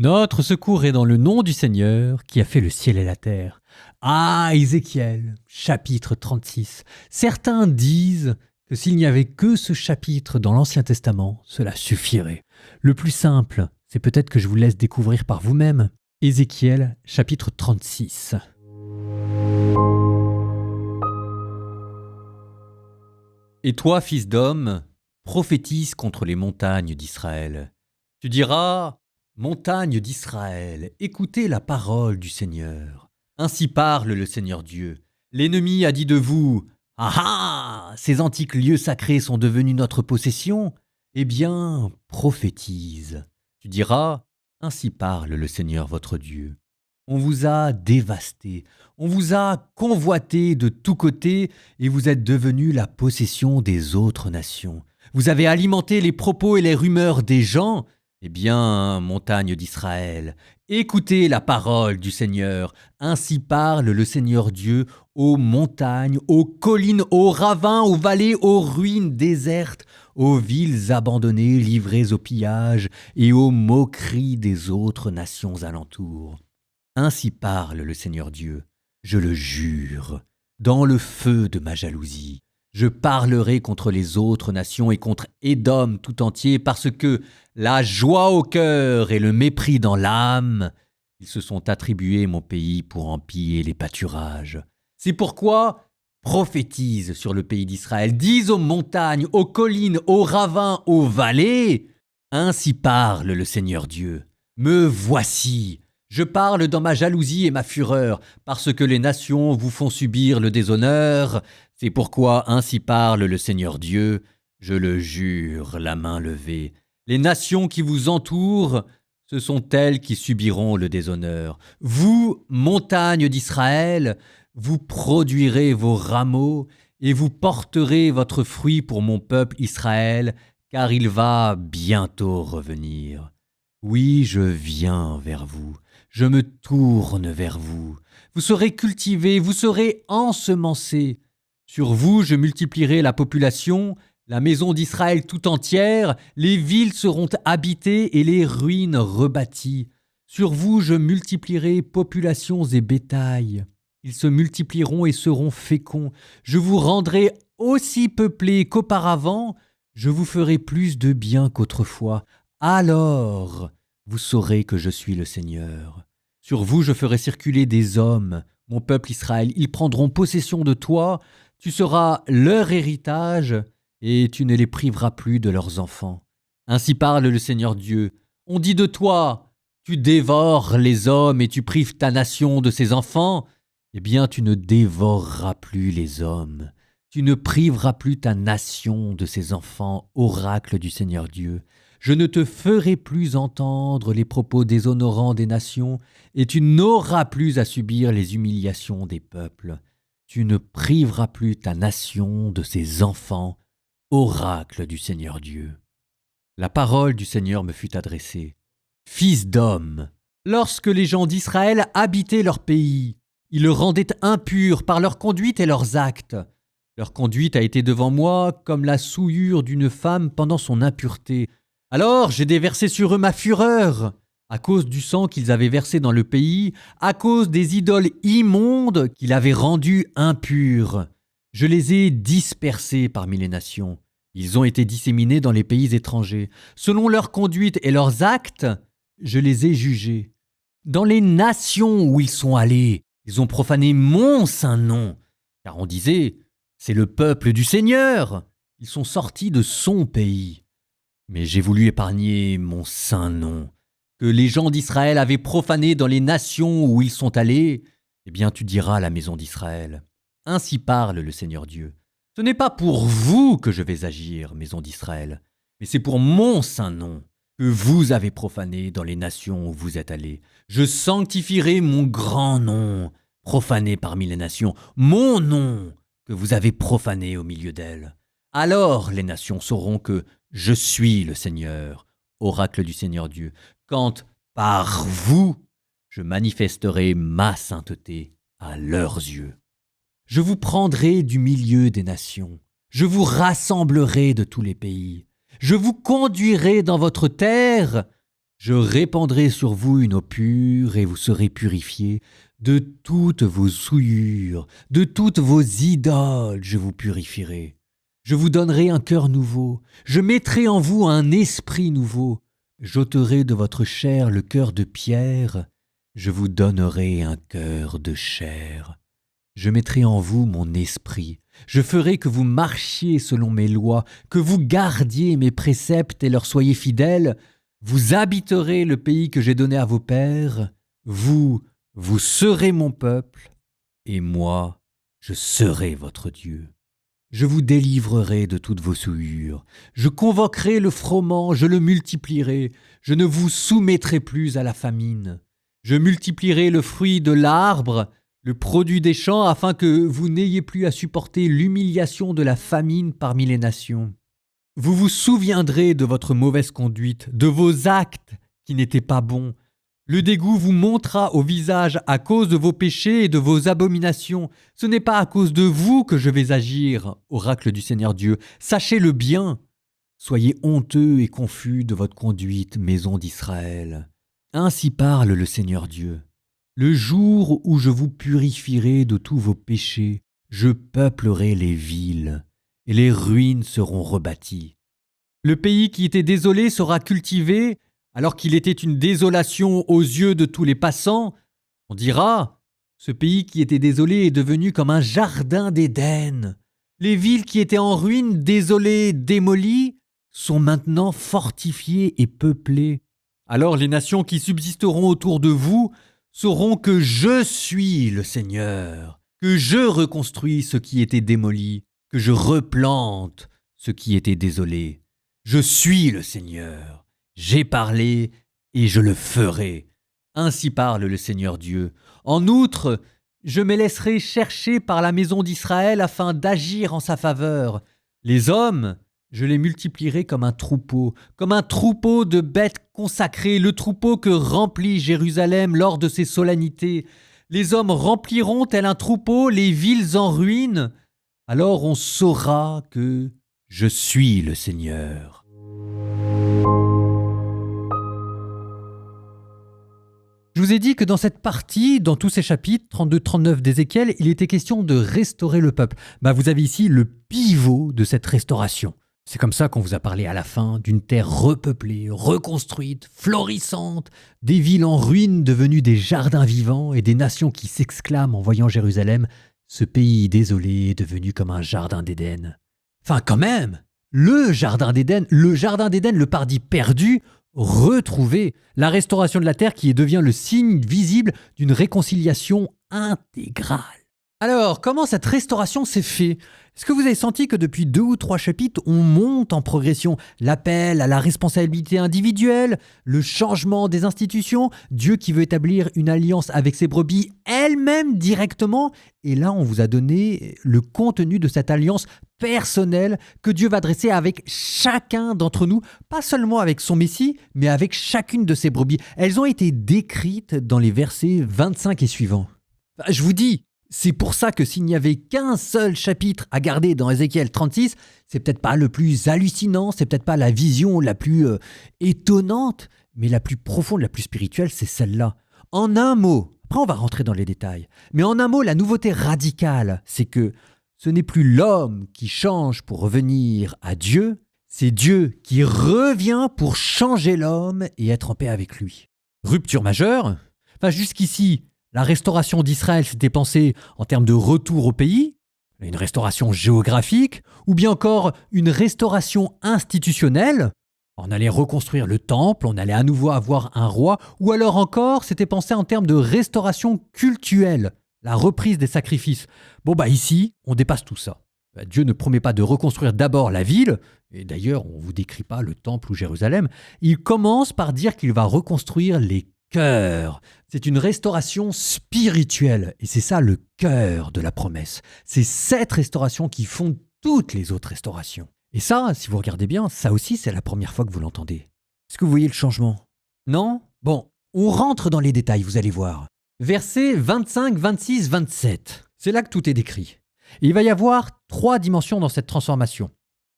Notre secours est dans le nom du Seigneur qui a fait le ciel et la terre. Ah, Ézéchiel, chapitre 36. Certains disent que s'il n'y avait que ce chapitre dans l'Ancien Testament, cela suffirait. Le plus simple, c'est peut-être que je vous laisse découvrir par vous-même. Ézéchiel, chapitre 36. Et toi, fils d'homme, prophétise contre les montagnes d'Israël. Tu diras: Montagnes d'Israël, écoutez la parole du Seigneur. Ainsi parle le Seigneur Dieu. L'ennemi a dit de vous: Ah ah, ces antiques lieux sacrés sont devenus notre possession. Eh bien, prophétise. Tu diras: Ainsi parle le Seigneur votre Dieu. On vous a dévasté, on vous a convoité de tous côtés et vous êtes devenus la possession des autres nations. Vous avez alimenté les propos et les rumeurs des gens. Eh bien, montagne d'Israël, écoutez la parole du Seigneur. Ainsi parle le Seigneur Dieu aux montagnes, aux collines, aux ravins, aux vallées, aux ruines désertes, aux villes abandonnées, livrées au pillage et aux moqueries des autres nations alentours. Ainsi parle le Seigneur Dieu, je le jure, dans le feu de ma jalousie. Je parlerai contre les autres nations et contre Édom tout entier, parce que la joie au cœur et le mépris dans l'âme, ils se sont attribués mon pays pour en piller les pâturages. C'est pourquoi prophétise sur le pays d'Israël, dis aux montagnes, aux collines, aux ravins, aux vallées. Ainsi parle le Seigneur Dieu. Me voici. Je parle dans ma jalousie et ma fureur, parce que les nations vous font subir le déshonneur. C'est pourquoi ainsi parle le Seigneur Dieu, je le jure, la main levée. Les nations qui vous entourent, ce sont elles qui subiront le déshonneur. Vous, montagnes d'Israël, vous produirez vos rameaux et vous porterez votre fruit pour mon peuple Israël, car il va bientôt revenir. Oui, je viens vers vous. Je me tourne vers vous. Vous serez cultivés, vous serez ensemencés. Sur vous, je multiplierai la population, la maison d'Israël tout entière, les villes seront habitées et les ruines rebâties. Sur vous, je multiplierai populations et bétail. Ils se multiplieront et seront féconds. Je vous rendrai aussi peuplés qu'auparavant. Je vous ferai plus de bien qu'autrefois. Alors, vous saurez que je suis le Seigneur. Sur vous, je ferai circuler des hommes, mon peuple Israël. Ils prendront possession de toi. Tu seras leur héritage et tu ne les priveras plus de leurs enfants. Ainsi parle le Seigneur Dieu. On dit de toi: tu dévores les hommes et tu prives ta nation de ses enfants. Eh bien, tu ne dévoreras plus les hommes. Tu ne priveras plus ta nation de ses enfants, oracle du Seigneur Dieu. Je ne te ferai plus entendre les propos déshonorants des nations, et tu n'auras plus à subir les humiliations des peuples. Tu ne priveras plus ta nation de ses enfants, oracle du Seigneur Dieu. La parole du Seigneur me fut adressée. Fils d'homme, lorsque les gens d'Israël habitaient leur pays, ils le rendaient impur par leur conduite et leurs actes. Leur conduite a été devant moi comme la souillure d'une femme pendant son impureté. Alors j'ai déversé sur eux ma fureur, à cause du sang qu'ils avaient versé dans le pays, à cause des idoles immondes qu'il avait rendues impures. Je les ai dispersés parmi les nations. Ils ont été disséminés dans les pays étrangers. Selon leur conduite et leurs actes, je les ai jugés. Dans les nations où ils sont allés, ils ont profané mon saint nom, car on disait: c'est le peuple du Seigneur. Ils sont sortis de son pays. Mais j'ai voulu épargner mon saint nom, que les gens d'Israël avaient profané dans les nations où ils sont allés. Eh bien, tu diras à la maison d'Israël: ainsi parle le Seigneur Dieu. Ce n'est pas pour vous que je vais agir, maison d'Israël, mais c'est pour mon saint nom, que vous avez profané dans les nations où vous êtes allés. Je sanctifierai mon grand nom, profané parmi les nations, mon nom, que vous avez profané au milieu d'elles. Alors les nations sauront que je suis le Seigneur, oracle du Seigneur Dieu, quand, par vous, je manifesterai ma sainteté à leurs yeux. Je vous prendrai du milieu des nations, je vous rassemblerai de tous les pays, je vous conduirai dans votre terre Je répandrai sur vous une eau pure et vous serez purifiés. De toutes vos souillures, de toutes vos idoles, je vous purifierai. Je vous donnerai un cœur nouveau. Je mettrai en vous un esprit nouveau. J'ôterai de votre chair le cœur de pierre. Je vous donnerai un cœur de chair. Je mettrai en vous mon esprit. Je ferai que vous marchiez selon mes lois, que vous gardiez mes préceptes et leur soyez fidèles. Vous habiterez le pays que j'ai donné à vos pères. Vous serez mon peuple, et moi, je serai votre Dieu. Je vous délivrerai de toutes vos souillures. Je convoquerai le froment, je le multiplierai. Je ne vous soumettrai plus à la famine. Je multiplierai le fruit de l'arbre, le produit des champs, afin que vous n'ayez plus à supporter l'humiliation de la famine parmi les nations. Vous vous souviendrez de votre mauvaise conduite, de vos actes qui n'étaient pas bons. Le dégoût vous montera au visage à cause de vos péchés et de vos abominations. Ce n'est pas à cause de vous que je vais agir, oracle du Seigneur Dieu. Sachez-le bien. Soyez honteux et confus de votre conduite, maison d'Israël. Ainsi parle le Seigneur Dieu. Le jour où je vous purifierai de tous vos péchés, je peuplerai les villes, et les ruines seront rebâties. Le pays qui était désolé sera cultivé, alors qu'il était une désolation aux yeux de tous les passants. On dira, ce pays qui était désolé est devenu comme un jardin d'Éden. Les villes qui étaient en ruine, désolées, démolies, sont maintenant fortifiées et peuplées. Alors les nations qui subsisteront autour de vous sauront que je suis le Seigneur, que je reconstruis ce qui était démoli, que je replante ce qui était désolé. Je suis le Seigneur. J'ai parlé et je le ferai. Ainsi parle le Seigneur Dieu. En outre, je me laisserai chercher par la maison d'Israël afin d'agir en sa faveur. Les hommes, je les multiplierai comme un troupeau de bêtes consacrées, le troupeau que remplit Jérusalem lors de ses solennités. Les hommes rempliront tel un troupeau les villes en ruine. Alors on saura que je suis le Seigneur. Je vous ai dit que dans cette partie, dans tous ces chapitres, 32-39 d'Ézéchiel, il était question de restaurer le peuple. Vous avez ici le pivot de cette restauration. C'est comme ça qu'on vous a parlé à la fin d'une terre repeuplée, reconstruite, florissante, des villes en ruine devenues des jardins vivants et des nations qui s'exclament en voyant Jérusalem, ce pays désolé est devenu comme un jardin d'Éden. Enfin quand même, le jardin d'Éden, le paradis perdu, retrouver la restauration de la terre qui devient le signe visible d'une réconciliation intégrale. Alors, comment cette restauration s'est faite ? Est-ce que vous avez senti que depuis 2 ou 3 chapitres, on monte en progression ? L'appel à la responsabilité individuelle, le changement des institutions, Dieu qui veut établir une alliance avec ses brebis elles-mêmes directement. Et là, on vous a donné le contenu de cette alliance personnelle que Dieu va dresser avec chacun d'entre nous, pas seulement avec son Messie, mais avec chacune de ses brebis. Elles ont été décrites dans les versets 25 et suivants. Je vous dis, c'est pour ça que s'il n'y avait qu'un seul chapitre à garder dans Ézéchiel 36, c'est peut-être pas le plus hallucinant, c'est peut-être pas la vision la plus étonnante, mais la plus profonde, la plus spirituelle, c'est celle-là. En un mot, après on va rentrer dans les détails, mais en un mot, la nouveauté radicale, c'est que ce n'est plus l'homme qui change pour revenir à Dieu, c'est Dieu qui revient pour changer l'homme et être en paix avec lui. Rupture majeure. Jusqu'ici, la restauration d'Israël s'était pensée en termes de retour au pays, une restauration géographique, ou bien encore une restauration institutionnelle. On allait reconstruire le temple, on allait à nouveau avoir un roi, ou alors encore, c'était pensé en termes de restauration cultuelle, la reprise des sacrifices. Ici, on dépasse tout ça. Dieu ne promet pas de reconstruire d'abord la ville, et d'ailleurs, on ne vous décrit pas le temple ou Jérusalem. Il commence par dire qu'il va reconstruire les cœur. C'est une restauration spirituelle et c'est ça le cœur de la promesse. C'est cette restauration qui fonde toutes les autres restaurations. Et ça, si vous regardez bien, ça aussi c'est la première fois que vous l'entendez. Est-ce que vous voyez le changement ? Non ? Bon, on rentre dans les détails, vous allez voir. Versets 25, 26, 27. C'est là que tout est décrit. Et il va y avoir 3 dimensions dans cette transformation.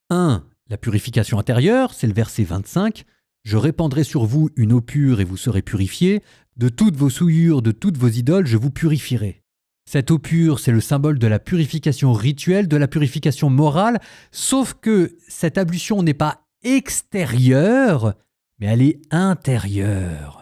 1. La purification intérieure, c'est le verset 25. Je répandrai sur vous une eau pure et vous serez purifiés. De toutes vos souillures, de toutes vos idoles, je vous purifierai. Cette eau pure, c'est le symbole de la purification rituelle, de la purification morale, sauf que cette ablution n'est pas extérieure, mais elle est intérieure.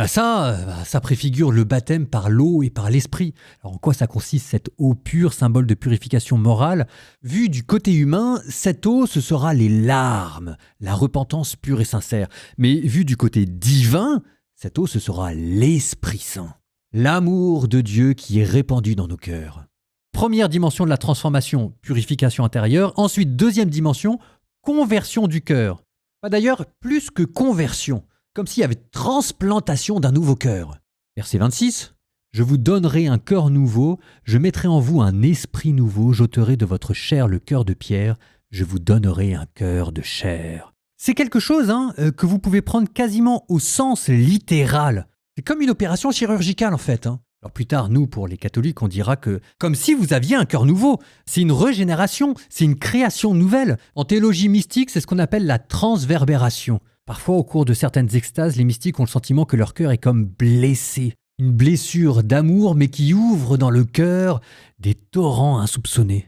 Ça préfigure le baptême par l'eau et par l'esprit. Alors en quoi ça consiste cette eau pure, symbole de purification morale? Vu du côté humain, cette eau, ce sera les larmes, la repentance pure et sincère. Mais vu du côté divin, cette eau, ce sera l'Esprit Saint. L'amour de Dieu qui est répandu dans nos cœurs. Première dimension de la transformation, purification intérieure. Ensuite, deuxième dimension, conversion du cœur. D'ailleurs, plus que conversion, comme s'il y avait transplantation d'un nouveau cœur. Verset 26. Je vous donnerai un cœur nouveau, je mettrai en vous un esprit nouveau, j'ôterai de votre chair le cœur de pierre, je vous donnerai un cœur de chair. C'est quelque chose que vous pouvez prendre quasiment au sens littéral. C'est comme une opération chirurgicale en fait. Alors plus tard, nous, pour les catholiques, on dira que comme si vous aviez un cœur nouveau. C'est une régénération, c'est une création nouvelle. En théologie mystique, c'est ce qu'on appelle la transverbération. Parfois, au cours de certaines extases, les mystiques ont le sentiment que leur cœur est comme blessé. Une blessure d'amour, mais qui ouvre dans le cœur des torrents insoupçonnés.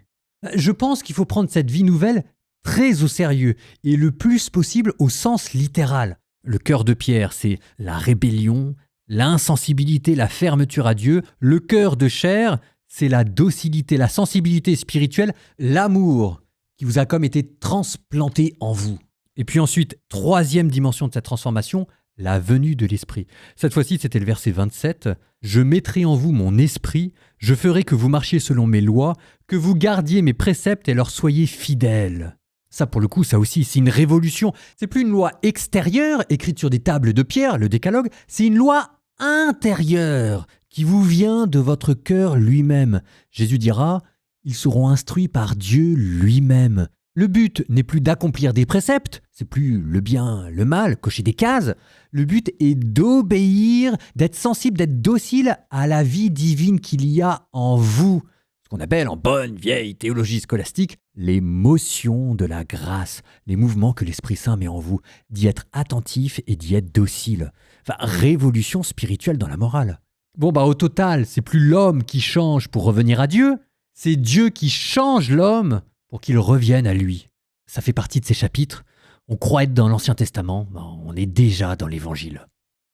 Je pense qu'il faut prendre cette vie nouvelle très au sérieux et le plus possible au sens littéral. Le cœur de pierre, c'est la rébellion, l'insensibilité, la fermeture à Dieu. Le cœur de chair, c'est la docilité, la sensibilité spirituelle, l'amour qui vous a comme été transplanté en vous. Et puis ensuite, troisième dimension de cette transformation, la venue de l'esprit. Cette fois-ci, c'était le verset 27. « Je mettrai en vous mon esprit, je ferai que vous marchiez selon mes lois, que vous gardiez mes préceptes et leur soyez fidèles. » Ça, pour le coup, ça aussi, c'est une révolution. C'est plus une loi extérieure, écrite sur des tables de pierre, le décalogue, c'est une loi intérieure qui vous vient de votre cœur lui-même. Jésus dira « Ils seront instruits par Dieu lui-même. » Le but n'est plus d'accomplir des préceptes, c'est plus le bien, le mal, cocher des cases. Le but est d'obéir, d'être sensible, d'être docile à la vie divine qu'il y a en vous. Ce qu'on appelle en bonne vieille théologie scolastique, les motions de la grâce, les mouvements que l'Esprit Saint met en vous, d'y être attentif et d'y être docile. Enfin, révolution spirituelle dans la morale. Au total, c'est plus l'homme qui change pour revenir à Dieu, c'est Dieu qui change l'homme pour qu'il revienne à lui. Ça fait partie de ces chapitres. On croit être dans l'Ancien Testament, on est déjà dans l'Évangile.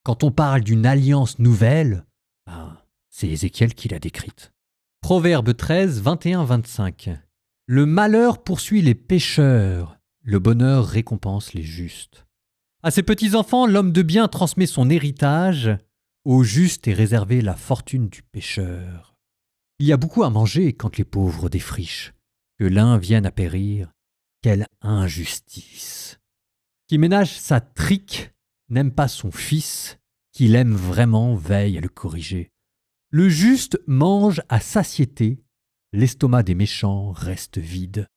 Quand on parle d'une alliance nouvelle, c'est Ézéchiel qui l'a décrite. Proverbe 13, 21-25. Le malheur poursuit les pécheurs, le bonheur récompense les justes. À ses petits-enfants, l'homme de bien transmet son héritage, au juste est réservée la fortune du pécheur. Il y a beaucoup à manger quand les pauvres défrichent. Que l'un vienne à périr, quelle injustice! Qui ménage sa trique n'aime pas son fils, qui l'aime vraiment veille à le corriger. Le juste mange à satiété, l'estomac des méchants reste vide.